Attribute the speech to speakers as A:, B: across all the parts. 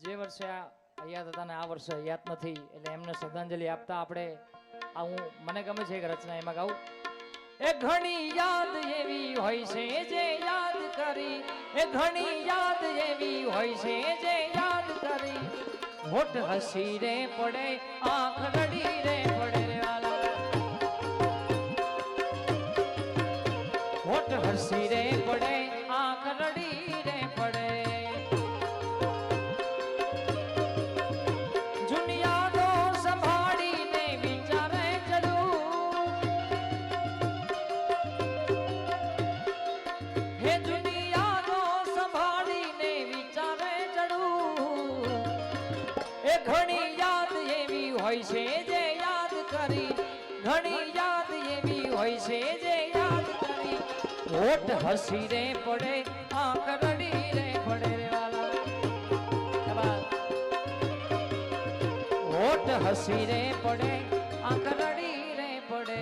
A: જે વર્ષે આ યાદ હતા ને આ વર્ષે યાદ નથી એટલે એમને શ્રદ્ધાંજલિ આપતા આપણે આ હું મને ગમે છે એક રચના એમાં ગાઉં એ ઘણી યાદ એવી હોય છે જે યાદ કરી એ ઘણી યાદ એવી હોય છે જે યાદ કરી હોઠ હસી રે પડે આંખ રડી રે પડે રે વાલા હોઠ હસી રે પડે આંખ રડી રે પડે ઘણી યાદ એવી હોય છે જે યાદ કરી ઘણી યાદ એવી હોય છે જે યાદ કરી હોઠ હસી રે પડે આંખ રડી રે પડે રે વાલા હોઠ હસી રે પડે આંખ રડી રે પડે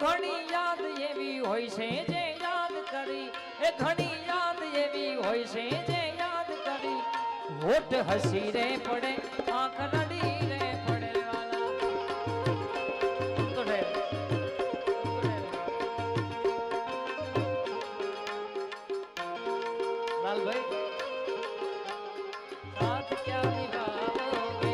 A: ઘણી યાદ એવી હોય છે જે યાદ કરી એ ઘણી યાદ એવી હોય છે જે યાદ કરી હોઠ હસી રે પડે આંખ રડી રે પડે લાલભાઈ સાથ ક્યાં નિભાઓગે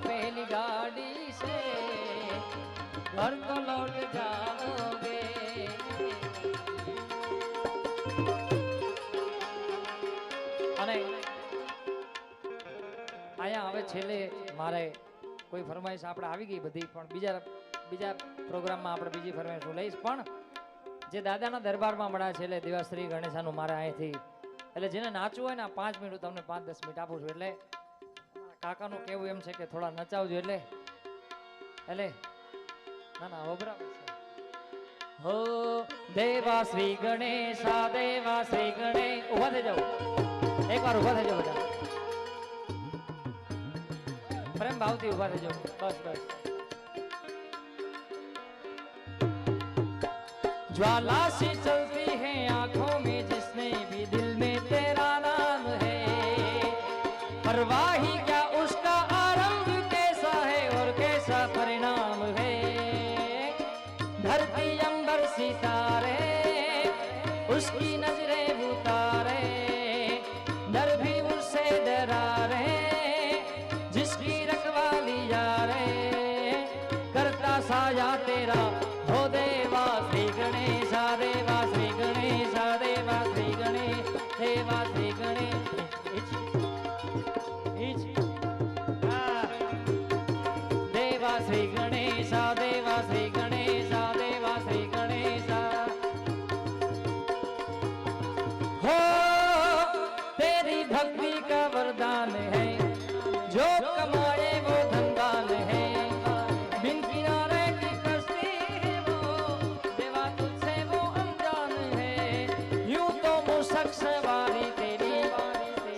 A: पहली गाड़ी से घर तो लौट जाओगे અને આયા હવે છેલ્લે મારે કોઈ ફરમાઈશ આપણે આવી ગઈ બધી પણ બીજા પ્રોગ્રામમાં આપણે બીજી ફરમાઈશ હું લઈશ પણ જે દાદાના દરબારમાં મળ્યા છેલ્લે દેવાશ્રી ગણેશાનું મારે અહીંથી એટલે જેને નાચવું હોય ને 5 મિનિટ તમને 5-10 મિનિટ આપું છું એટલે કાકાનું કેવું એમ છે કે થોડા નચાવજો એટલે ના ના બરાબર છે હો દેવા શ્રી ગણેશા દેવા શ્રી ગણેશ ઉભા થઈ જાઓ એકવાર ઉભા થઈ જાઓ બધા પ્રેમ ભાવથી ઉભા થઈ જાઓ બસ બસ ज्वाला सी चलती है आंखों में जिसने भी दिल में तेरा नाम है परवाही क्या उसका आरंभ कैसा है और कैसा परिणाम है धरती अंबर सितारे उसकी नजरें उतारे डर भी उससे डरा रहे जिसकी रखवाली यारे करता साया तेरा हो देवा श्री गणेशा देवा श्री गणेशा देवा श्री गणेश देवा श्री गणेश देवा श्री गणेशा देवा श्री गणेशा देवा श्री गणेशा हो तेरी भक्ति का वरदान है जो कमाए वो धनवान है बिन किनारे की कश्ती है वो देवा तुझसे वो अनजान है यूं तो मुशक सवारी तेरी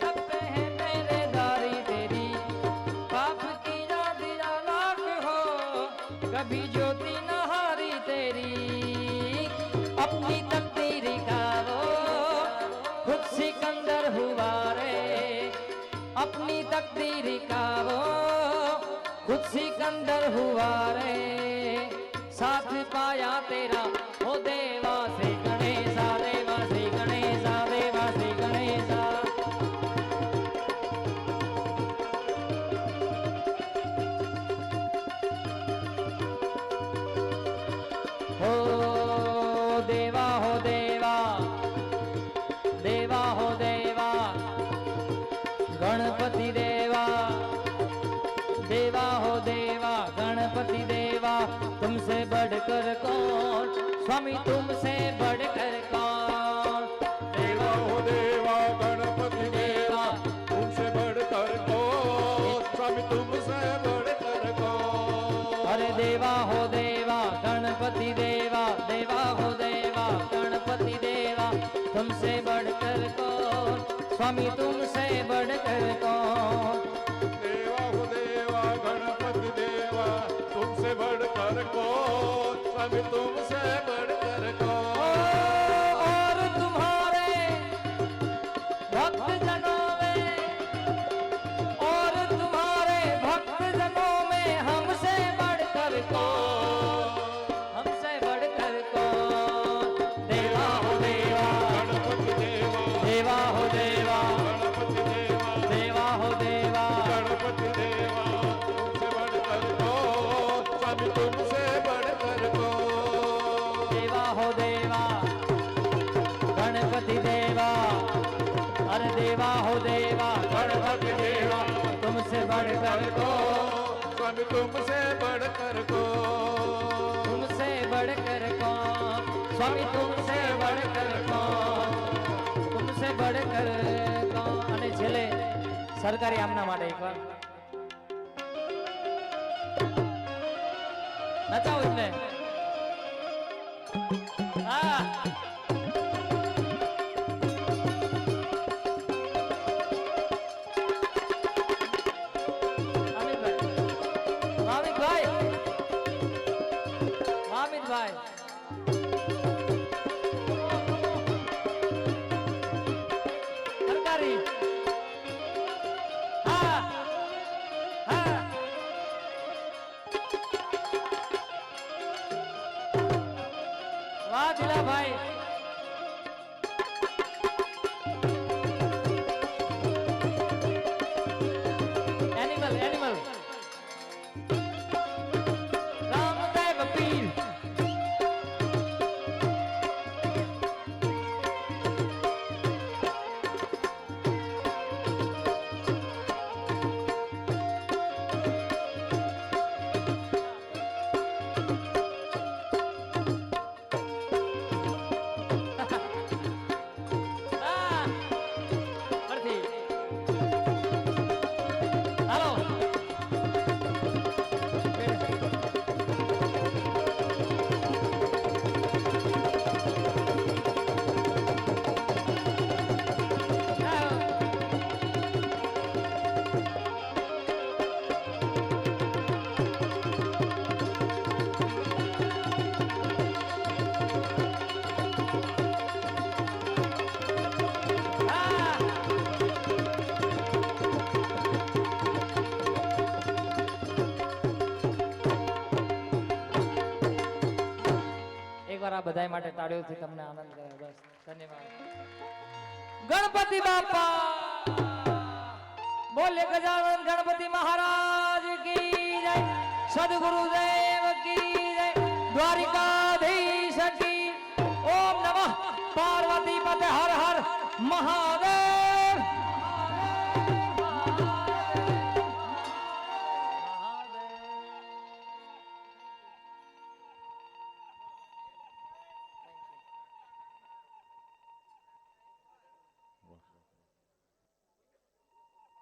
A: सब पे है पहरेदारी तेरी पाप की याद लाख हो कभी ज्योति न हारी तेरी अपनी तकदीर का वो खुद सिकंदर हुआ रे अपनी तकदीर का वो खुद सिकंदर हुआ रे साथ पाया तेरा ओ देवा श्री गणेशा देवा श्री गणेशा देवा श्री गणेशा। हो देवा हो देवा देवा हो देवा गणपति देवा देवा हो देवा गणपति देवा तुमसे बढ़कर कौन स्वामी तुमसे बढ़कर कौन।
B: देवा हो देवा गणपति देवा तुमसे बढ़कर कौन स्वामी तुमसे बढ़कर कौन।
A: अरे देवा हो देवा गणपति देवा देवा हो देवा गणपति देवा तुमसे बढ़कर कौन स्वामी तुमसे बढ़कर कौन।
B: देवा हो देवा गणपति देवा तुमसे बढ़कर कौन स्वामी तुमसे बढ़कर कौन।
A: और तुम्हारे भक्त जनों में और तुम्हारे भक्त जनों में हमसे बढ़कर कौन हमसे बढ़कर कौन। देवा हो देवा
B: गणपति देवा
A: देवा हो देवा
B: गणपति देवा
A: देवा हो देवा
B: गणपति देवा तुमसे बढ़कर कौन स्वामी तुमसे बढ़कर कौन।
A: देवा हो देवा गणपति देवा अरे देवा हो देवा गणपति देवा तुमसे बढ़कर कौन
B: स्वामी तुमसे बढ़कर कौन।
A: तुमसे बढ़कर कौन स्वामी तुमसे बढ़कर कौन तुमसे बढ़कर कौन। અને છેલ્લે સરકારી આમના માટે એકવાર નચાવો એટલે હા ભાઈ ભાઈ સરકારી હા હા વાહ દિલા ભાઈ animal animal Ramdev Pir Ah! Berarti. Halo. એકવાર આ બધાય માટે તાળીઓથી તમને આનંદ કરે બસ ધન્યવાદ। ગણપતિ બાપા બોલે ગજાનન ગણપતિ મહારાજ કી જય સદગુરુદેવ કી જય દ્વારિકાધીશ કી। ઓમ નમઃ પાર્વતી પતે હર હર મહાદેવ।